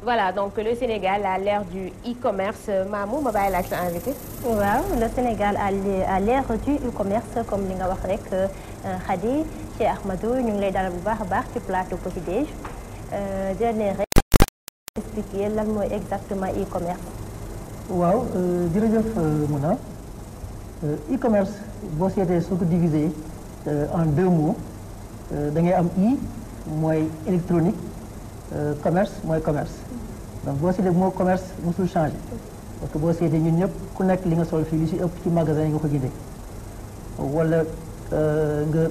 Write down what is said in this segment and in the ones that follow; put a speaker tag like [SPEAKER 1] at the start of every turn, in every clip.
[SPEAKER 1] Voilà, donc le Sénégal à l'ère du e-commerce. Mamou ma bàyyi laaj sa invité.
[SPEAKER 2] waaw le Sénégal à l'ère du e-commerce comme li nga wax rek Khady Cheikh Ahmadou ñu ngi lay dalal bu baax a baax ci plateau Petit Déj di leen rek expliquer lan mooy exactement e-commerce.
[SPEAKER 3] waaw jërëjëf Mouna e-commerce boo seetee soo ko diviser en deux mots da ngay am i mooy électronique commerce mooy commerce donc boo seetee moo commerce mosul changé parce que boo seetee ñun ñëpp ku nekk li nga sol fii li si ëpp ci magasin yi nga ko jëndee wala nga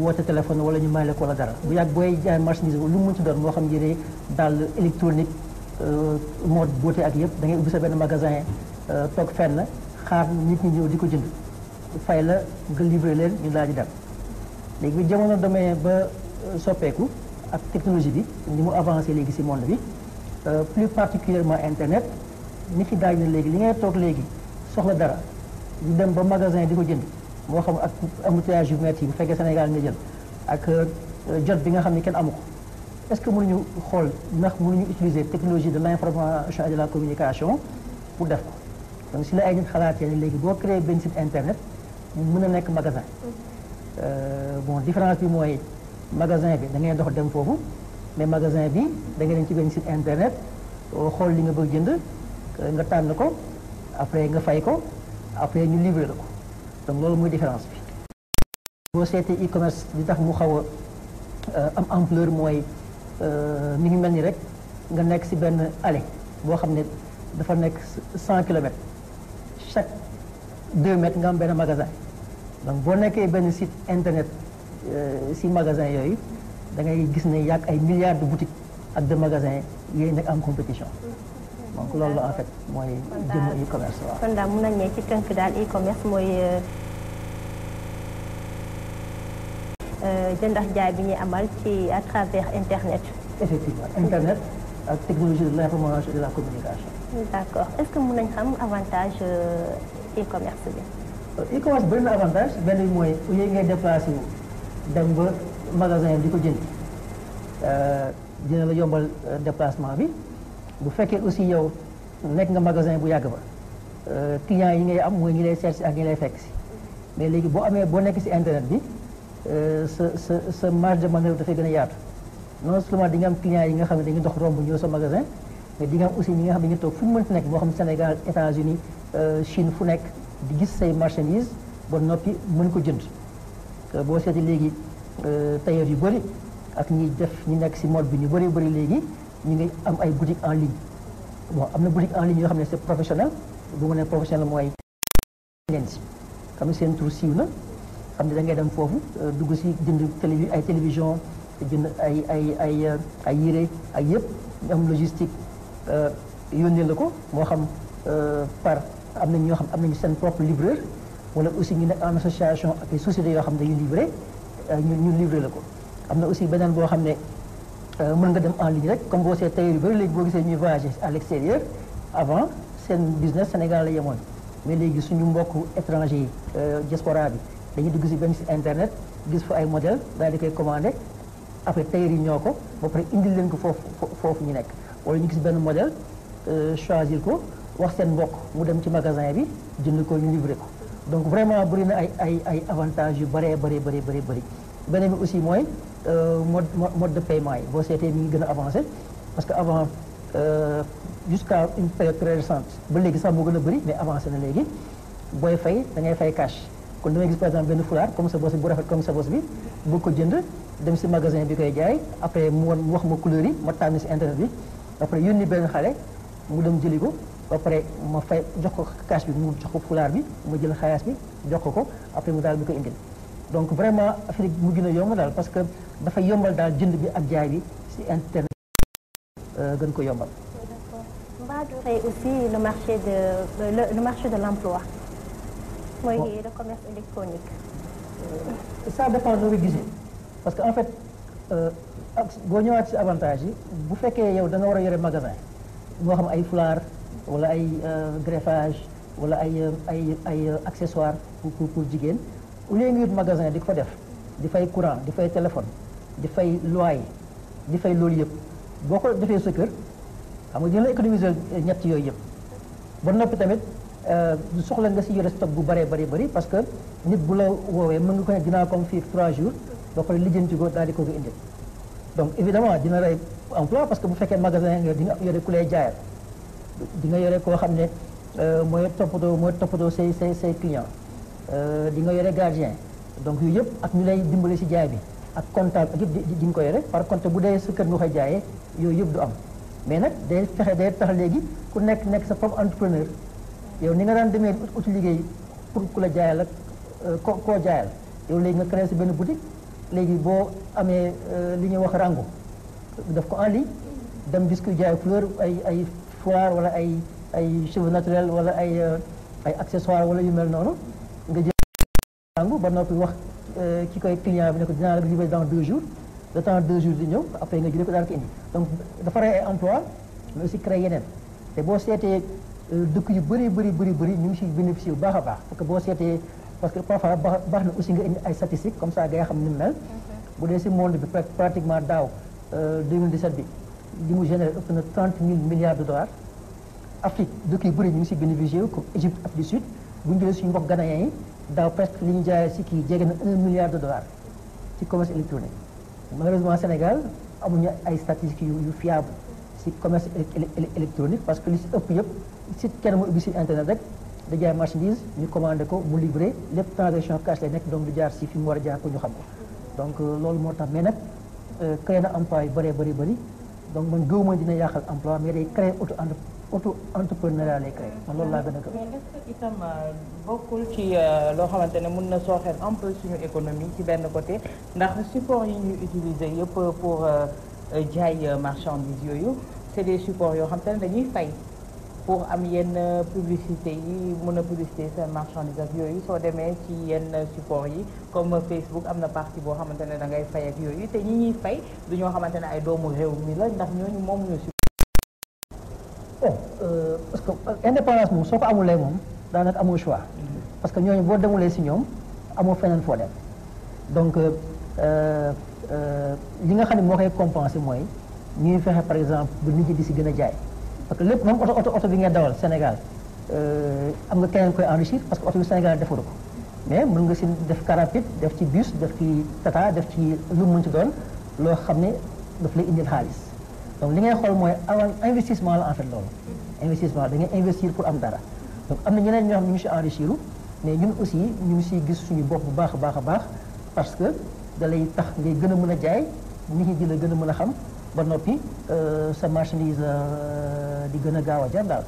[SPEAKER 3] woote téléphone wala ñu may la ko wala dara bu yàgg booy jaay marchandise lu mu ci doon moo xam yére dàll électronique mode beauté ak yëpp da ngay ubbi sa benn magasin toog fenn xaar nit ñi ñëw di ko jënd fay la nga livré leen ñu daal di dem léegi bi jamono demee ba soppeeku ak technologie bi ni mu avancé léegi ci monde bi plus particulièrement internet nit ki daal ne léegi li ngay toog léegi soxla dara di dem ba magasin di ko jënd moo xam ak embouteillage yu metti bu fekkee Sénégal nga jël ak jot bi nga xam ne kenn amu ko est-ce que mënuñu xool ndax mënuñu utiliser technologie de l'information et de la communication pour def ko donc si la ay nit xalaatee ne léegi boo créé benn site internet mën a nekk magasin bon différence bi mooy magasin bi da ngay dox dem foofu mais magasin bi da ngay dem ci benn site internet xool li nga bëgg jënd nga tànn ko après nga fay ko après ñu livrer la ko donc loolu mooy différence bi. boo seetee e-commerce li tax mu xaw a am ampleur mooy mi ngi mel ni rek nga nekk ci benn allée boo xam ne dafa nekk 100 kilomètres chaque 2 mètres nga am benn magasin donc boo nekkee benn site internet ci magasin yooyu da ngay gis ne yàgg ay milliards de boutiques ak de magasins yooyu nekk en compétition donc loolu la en fait mooy jëm e-commerce waaw.
[SPEAKER 2] kon daal mën nañu ne ci tënk daal e-commerce mooy jënd ak jaay bi ñuy amal ci à travers internet.
[SPEAKER 3] effectivement internet ak technologie de l'information et de la communication.
[SPEAKER 2] d'accord est-ce que mën nañ xam avantage e-commerce bi.
[SPEAKER 3] e-commerce bëri na avantage benn bi mooy au lieu ngay déplacé wu dem ba magasin di ko jënd dina la yombal déplacement bi bu fekkee aussi yow nekk nga magasin bu yàgg ba clients yi ngay am mooy ñi lay seet si ak ñi lay fekk si mais léegi boo nekk si internet bi sa marge de manœuvre dafay gën a yaatu non seulement di nga am clients yi nga xam ne dañuy dox romb ñëw sa magasin mais di nga am aussi ñi nga xam ne dañuy toog fu mu mënti nekk moo xam Sénégal États-Unis Chine fu nekk di gis say marchandises ba noppi mën ko jënd boo seeti léegi tailleur yu bëri ak ñi nekk ci mode bi ñu bëri léegi ñu ngi am ay boutiques en ligne bon am na boutique en ligne yoo xam ne c'est professionnel bu mu ne professionnel mooy leen si xam ne seen tur siiw na xam ne da ngay dem foofu dugg ci jënd ay télévision jënd ay yére ay yëpp ñu am logistique yónnee la ko moo xam par am nañ ñoo xam am nañu seen propre livreur wala aussi ñu nekk en association ak les sociétés yoo xam ne dañuy livré ñu livré la ko am na aussi beneen boo xam ne mën nga dem en ligne rek comme boo see tailleur yu bëri léegi boo gisee ñuy voyager à l'extérieur avant seen business Sénégal la yemoon mais léegi suñu mbokk étranger yi diaspora bi dañuy dugg ci benn site internet gis fa ay modèle daal di koy commandé après tailleur yi ñoo ko ba pare indil leen ko foofu ñu nekk wala ñu gis benn modèle choisir ko wax seen mbokk mu dem ci magasin bi jënd ko ñu livré ko donc vraiment bëri na ay avantages yu bëree bëri beneen bi aussi mooy mode de paiement yi boo seetee mi ngi gën a avancé parce que avant jusqu'à une période très récente ba léegi sax moo gën a bëri mais avancé na léegi booy fay da ngay fay cash kon damay gis par exemple benn foulard comme sa bos bu rafet comme sa bos bi boo ko jënd dem ci magasin bi koy jaay après mu wax ma couleur yi ma tànn ci internet bi après yónni benn xale mu dem jëli ko ba pare ma fay jox ko cash bi mu jox ko foulard bi ma jël xaalis bi jox ko après mu daal bi ko indil donc vraiment Afrique mu gën a yomb daal parce que dafa yombal daal jënd bi ak jaay bi ci internet gën ko yombal.
[SPEAKER 2] mbaa du tey aussi le marché de l'emploi mooy le commerce électronique.
[SPEAKER 3] ça dépend noo ko gisee parce que en fait boo ñëwaat ci avantage yi bu fekkee yow da nga war a yore magasin moo xam ay foulard wala ay greffage wala ay accessoires pour jigéen au lieu nga yut magasin di ko fa def di fay courant di fay téléphone di fay loyer di fay loolu yëpp boo ko defee sa kër xam nga dina la économiser ñett yooyu yëpp ba noppi tamit du soxla nga si yore stock bu bëree bëri parce que nit bu la woowee mën nga ko ne dinaa comme fii 3 jours ba pare lijjanti ko daal di ko indi donc évidemment dina rey emploi parce que bu fekkee magasin nga di nga yore ku lay jaayal di nga yore koo xam ne mooy toppatoo say client di nga yore gardien donc yooyu yëpp ak ñu lay dimbale si jaay bi ak comptable ak yëpp di nga ko yore par contre bu dee sa kër nga koy jaayee yooyu yëpp du am mais nag day tax léegi ku nekk sa propre entrepreneur yow ni nga daan demee uti liggéey pour ku la jaayal ak koo jaayal yow léegi nga créé si benn boutique léegi boo amee li ñuy wax rango def ko en ligne dem gis ku jaay fleur ay foire wala ay cheveux naturels wala ay accessoires wala yu mel noonu nga jël rango ba noppi wax ki koy client bi ne ko dinaa la livrer dans 2 jours le temps 2 jours di ñëw après nga jëlee ko daal ko indi donc dafa rey ay emploi mais aussi créé yeneen te boo seetee dëkk yu bëri ñu ngi si bénéficier bu baax a baax parce que boo seetee parce que parfois baax na aussi nga indi ay statistiques comme ça nga xam ni mu mel bu dee si monde bi pratiquement daaw 2017 bi li mu généré ëpp na 30 000 milliards de dollars Afrique dëkk yu bëri ñu ngi si bénéficier comme Égypte Afrique du Sud bu ñu jëlee suñu mbokk ghanéens yi daaw presque li ñu jaayee si kii jege na 1 milliard de dollars ci commerce électronique malheureusement Sénégal amuñu ay statistiques yu fiable si commerce électronique parce que li si ëpp yëpp site kenn mu ubbi si internet rek da jaay marchandise ñu commandé ko mu livré lépp transaction cash lay nekk donc du jaar si fi mu war a jaar pour ñu xam ko donc loolu moo tax mais nag créé na emploi yu bëri donc man gëwuma dina yàqal emploi mais day créé auto entrepreneuriat lay créé man loolu laa gën a gëm.
[SPEAKER 4] mais est-ce que itam bokkul ci loo xamante ne mën na sooxeel un peu suñu économie ci benn côté ndax support yi ñuy utiliser yëpp pour jaay marchandise yooyu c'est des supports yoo xamante ne dañuy fay pour am yenn publicité yi mën a publicité seen marchandise ak yooyu soo demee ci yenn support yi comme Facebook am na partie boo xamante ne da ngay fay ak yooyu te ñi ñuy fay du ñoo xamante ne ay doomu réew mi la ndax ñooñu moom ñu
[SPEAKER 3] bon parce que indépendance moom soo ko amulee moom daanaka amoo choix parce que ñooñu boo demulee si ñoom amoo feneen foo dem donc li nga xam ne moo koy compenser mooy ñuy fexe par exemple ba nit ñi di si gën a jaay parce que lépp moom oto bi ngay dawal Sénégal am nga keneen koy enrichir parce que oto bi Sénégal defaru ko mais mën nga si def car rapide def ci bus def ci tata def ci lu mu mën ci doon loo xam ne daf lay indil xaalis donc li ngay xool mooy avant investissement la en fait loolu investissement da ngay investir pour am dara donc am na ñeneen ñoo xam ñu ngi si enrichiru mais ñun aussi ñu ngi siy gis suñu bopp bu baax a baax parce que da lay tax ngay gën a mën a jaay nit ñi di la gën a mën a xam ba noppi sa marchandise di gën a gaaw a jar daal.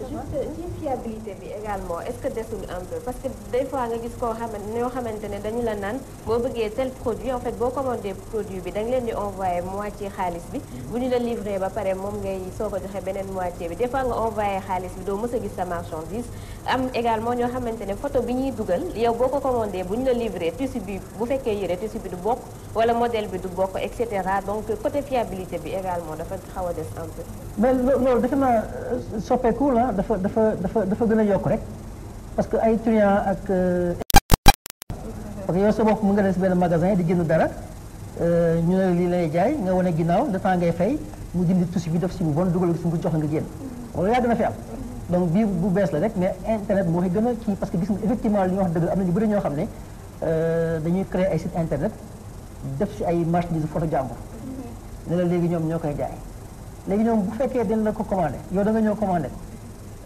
[SPEAKER 1] juste ci fiabilité bi également est-ce que desul un peu parce que des fois nga gis koo xamante ne dañu la naan boo bëggee tel produit en fait boo commandé produit bi da nga leen di envoyé moitié xaalis bi bu ñu la livré ba pare moom ngay soog a joxe beneen moitié bi des fois nga envoyé xaalis bi doo mës a gis sa marchandise am également ñoo xamante ne photo bi ñuy dugal yow boo ko commandé bu ñu la livré tissu bi bu fekkee yére tissu bi du bokk wala modèle bi du bokk et cetera donc côté fiabilité bi également dafa xaw a des un peu.
[SPEAKER 3] mais loolu defe naa soppeeku la dafa gën a yokk rek parce que ay client ak parce que yow sa bopp mën nga dem si benn magasin di jënd dara ñu ne lii lay jaay nga wane ginnaaw le temps ngay fay mu jëndi tissu bi def si bu bon dugal ko si mu jox nga génn loolu yaa gën a fi am donc bii bu bees la rek mais internet moo koy gën a kii parce que gis nga effectivement li ñu wax dëgg am na ñu bëri ñoo xam ne dañuy créer ay site internet def si ay marchandise photo jàmbur ne la léegi ñoom ñoo koy jaay léegi ñoom bu fekkee dañ la ko commandé yow da nga ñëw commandé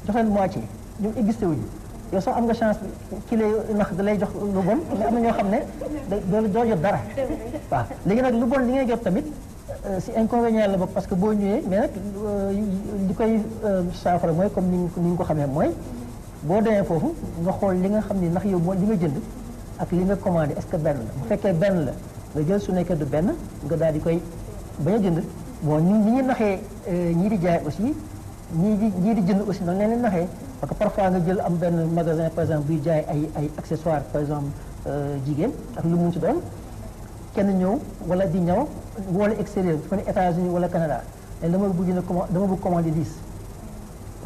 [SPEAKER 3] jox leen moitié ñoom existé wuñu yow sax am nga chance ki lay nax da lay jox lu bon mais am na ñoo xam ne doo jot dara waaw léegi nag lu bon li ngay jot tamit si inconvénient la bokk parce que boo ñëwee mais nag li koy saafara mooy comme ni nga ko xamee mooy boo demee foofu nga xool li nga xam ne ndax yow moo li nga jënd ak li nga commandé est-ce que benn la bu fekkee benn la nga jël su nekkee du benn nga daal di koy bañ a jënd bon ñi ñuy naxee ñii di jaay aussi ñii di jënd aussi noonu leen naxee parce que parfois nga jël am benn magasin par exemple buy jaay ay accessoires par exemple jigéen ak lu mu ci doon kenn ñëw wala di ñëw wala extérieur fa ne États-Unis wala Canada mais dama bëgg commandé 10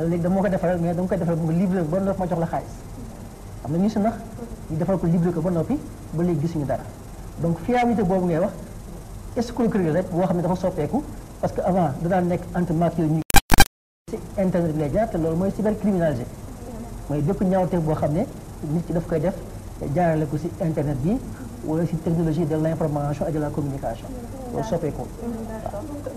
[SPEAKER 3] léegi dama ko defaral mais dama koy defaral mu livré ba noppi ma jox la xaalis am na ñu si nax ñu defal ko livré ko ba noppi ba léegi gisuñu dara donc fiabilité boobu ngay wax escroquerie rek boo xam ne dafa soppeeku parce que avant da daan nekk entre marques yooyu ñu ci internet bi lay jaar te loolu mooy cybercriminalité mooy bépp ñaawteef boo xam ne nit ki daf koy def jaarale ko ci internet bi wala ci technologie de l'information et de la communication loolu soppeeku.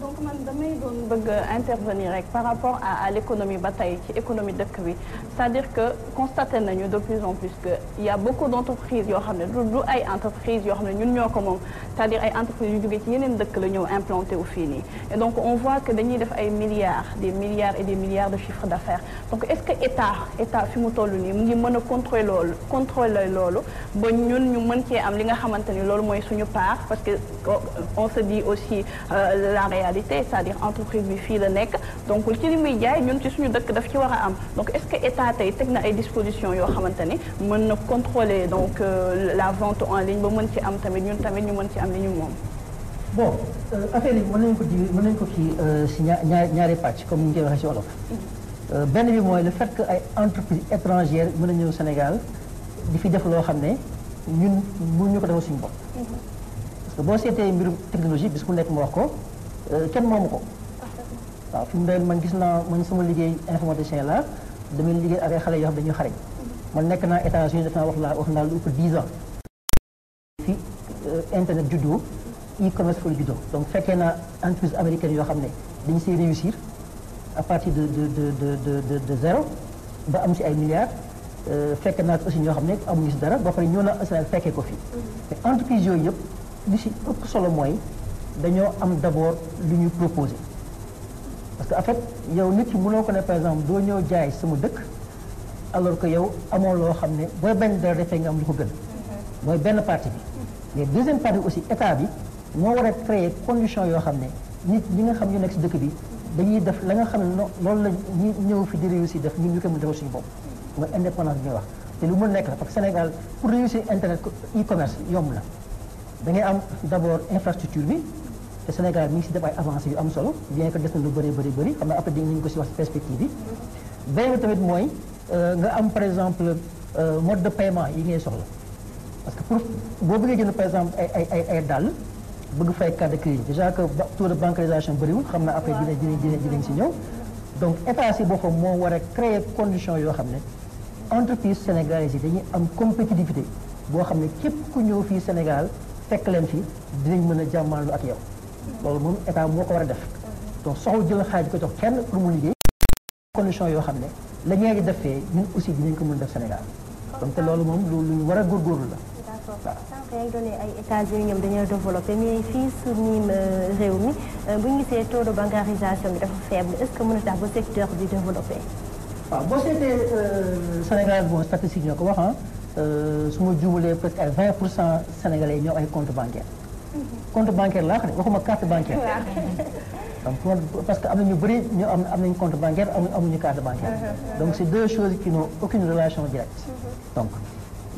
[SPEAKER 5] donc man damay doon bëgg intervenir rek par rapport à l'économie ba tey ci économie dëkk bi c'est-à-dire que constaté nañu de plus en plus que il y a beaucoup d'entreprises yoo xam ne du ay entreprises yoo xam ne ñun ñoo ko moom c'est-à-dire ay entreprises yu jógee ci yeneen dëkk la ñëw implanté wu fii nii et donc on voit que dañuy def ay milliards des milliards et des milliards de chiffres d'affaires donc est-ce que état fi mu toll nii mu ngi mën a contrôler loolu ba ñun ñu mën cee am li nga xamante ni loolu mooy suñu part parce que on se dit aussi la réalité c'est-à-dire entreprise bi fii la nekk donc ci li muy jaay ñun ci suñu dëkk daf ci war a am donc est-ce que état tey teg na ay dispositions yoo xamante ni mën na contrôler donc la vente en ligne ba mën ci am tamit ñun tamit ñu mën ci am li ñu moom.
[SPEAKER 3] bon affaire yi mën nañu ko kii si ñaari pàcc comme ni ñu koy waxee ci wolof. benn bi mooy le fait que ay entreprises étrangères mën a ñëw Sénégal di fi def loo xam ne ñun mënuñu ko defal suñu bopp. parce que boo seetee mbirum technologie bis ku nekk ma wax ko kenn moomu ko. waaw fi mu ne man gis naa man sama liggéey informaticien la damay liggéey ak ay xale yoo xam dañuy xarañ. man nekk naa États-Unis def naa wax naa lu ëpp 10 ans. fi internet juddoo e-commerce fa juddoo donc fekkee naa entreprise américaine yoo xam ne dañu siy réussir à partir de zéro ba am si ay milliards. fekk naa aussi ñoo xam ne amuñu si dara ba pare ñoo na Sénégal fekkee ko fii mais entreprise yooyu yëpp li si ëpp solo mooy dañoo am d'abord lu ñu proposé parce que en fait yow nit ki mënoo ko ne par exemple doo ñëw jaay sama dëkk alors que yow amoo loo xam ne booy bañ dara defee nga am lu ko gën mooy benn partie bi mais deuxième partie aussi état bi moo war a créer condition yoo xam ne nit ñi nga xam ñu nekk si dëkk bi dañuy def la nga xam ne loolu la ñi ñëw fi di réussir def ñun ñu ko mën defal suñu bopp mooy indépendance bi ñuy wax te lu mën nekk la parce que Sénégal pour réussir internet e-commerce yomb na da ngay am d'abord infrastructure bi te Sénégal mi ngi si def ay avancées yu am solo bien que des na lu bëri xam naa après dinañu ko si wax si perspective bi beneen bi tamit mooy nga am par exemple mode de paiement yi ngay soxla parce que pour boo bëggee jënd par exemple ay dàll bëgg fay carte de crédit déjà que taux de bancarisation bëriwul xam naa après dinañ si ñëw donc état si boppam moo war a créer condition yoo xam ne entreprise sénégalaise yi dañuy am compétitivité boo xam ne képp ku ñëw fii Sénégal fekk leen fi dinañ mën a jàmmaarlu ak yow loolu moom état moo ko war a def donc soxla jël xaalis ko jox kenn pour mu liggéey condition yoo xam ne la ñee di defee ñun aussi dinañ ko mën def Sénégal donc te loolu moom lu war a góorgóorlu la.
[SPEAKER 2] d'accord sànq yaa ngi doon ay États-Unis ñoom dañoo développé mais fii suñu réew mi bu ñu gisee taux de bancarisation bi dafa faible est-ce que mën na tax ba secteur bi développé.
[SPEAKER 3] waaw boo seetee Sénégal bon statistique ñoo ko wax su ma juumalee presque ay 20% sénégalais yi ñoo ay compte bancaire. compte bancaire laa xam ne waxuma carte bancaire. donc parce que am na ñu bëri ñu am nañu compte bancaire amuñu carte bancaire. donc c'est deux choses qui n'ont aucune relation directe. donc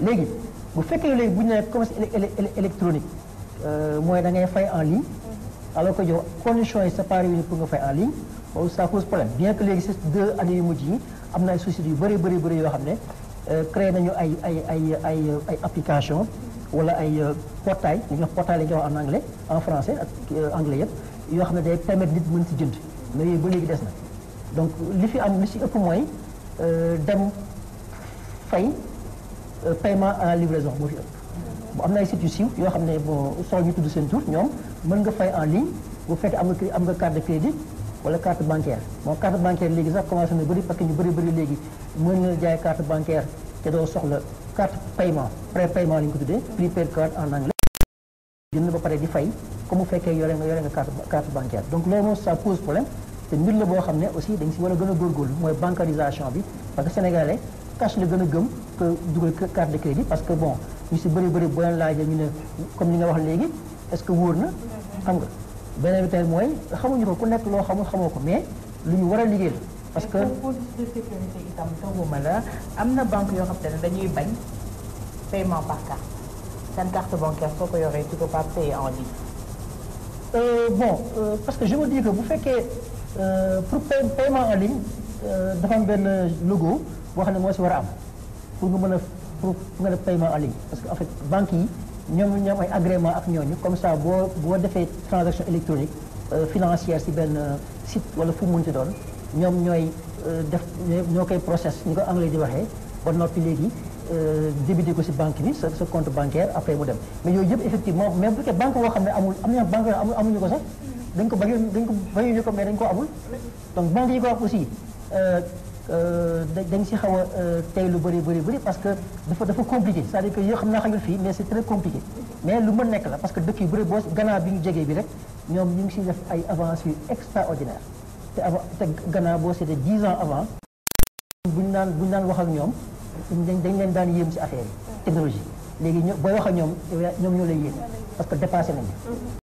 [SPEAKER 3] léegi bu fekkee léegi bu ñu nee commerce électronique mooy da ngay fay en ligne. alors que yow conditions yi c'est pas réuni pour nga fay en ligne. loolu ça pose problème bien que léegi ces 2 années yu mujj yi am na ay sociétés yu bëri yoo xam ne créé nañu ay application wala ay portail li ñuy wax portail la ñuy wax en anglais en français ak anglais yëpp yoo xam ne day permettre nit mën si jënd mais yooyu ba léegi des na donc li si ëpp mooy dem fay paiement à la livraison moo fi ëpp bu am na ay sites yu siiw yoo xam ne bon soxla ñu tudd seen tur ñoom mën nga fay en ligne bu fekkee am nga carte de crédit wala carte bancaire bon carte bancaire léegi sax commencé na bëri parce que ñu bëri léegi mën na jaay carte bancaire te doo soxla carte paiement pré-paiement la ñu ko tuddee prepaid card en anglais jënd ba pare di fay comme bu fekkee yore nga carte bancaire donc loolu moom ça pose problème te mbir la boo xam ne aussi dañ si war a gën a góorgóorlu mooy bancarisation bi parce que sénégalais cash la gën a gëm que dugal carte de crédit parce que bon ñu si bëri boo leen laajee ñu ne comme li nga wax léegi est-ce que wóor na xam nga beneen bi tamit mooy xamuñu ko ku nekk loo xamoo ko mais lu ñu war a liggéey la parce que
[SPEAKER 4] police de sécurité itam tooguma la am na banque yoo xam te ne dañuy bañ paiement par carte seen carte bancaire soo ko yoree tu peux pas payer en ligne.
[SPEAKER 3] Parce que je me dis que bu fekkee pour paiement en ligne dafa am benn logo boo xam ne moo si war a am pour nga mën a pour nga def paiement en ligne parce que en fait banques yi ñoom ay agrément ak ñooñu comme ça boo defee transaction électronique financière si benn site wala fu mu munti doon ñoom ñooy ñoo koy process ni ko anglais di waxee ba noppi léegi débité ko si banque bi sa compte bancaire après mu dem mais yooyu yëpp effectivement même bu fekkee banque boo xam ne am na banque amuñu ko sax dañ ko bañuñu ko mais dañ ko amul donc banque yi ko wax aussi dañ si xaw a tey lu bëri parce que dafa compliqué c'est-à-dire que yoo xam naa xajul fii mais c'est très compliqué mais lu mën nekk la parce que dëkk yu bëri boo Ghana bi ñu jegee bi rek ñoom ñu ngi si def ay avances yu extraordinaire te Ghana boo seetee 10 ans avant buñ naan wax ak ñoom dañ leen daan yéem si affaire yi technologie léegi booy wax ak ñoom ñoo lay yéem parce que dépassé nañu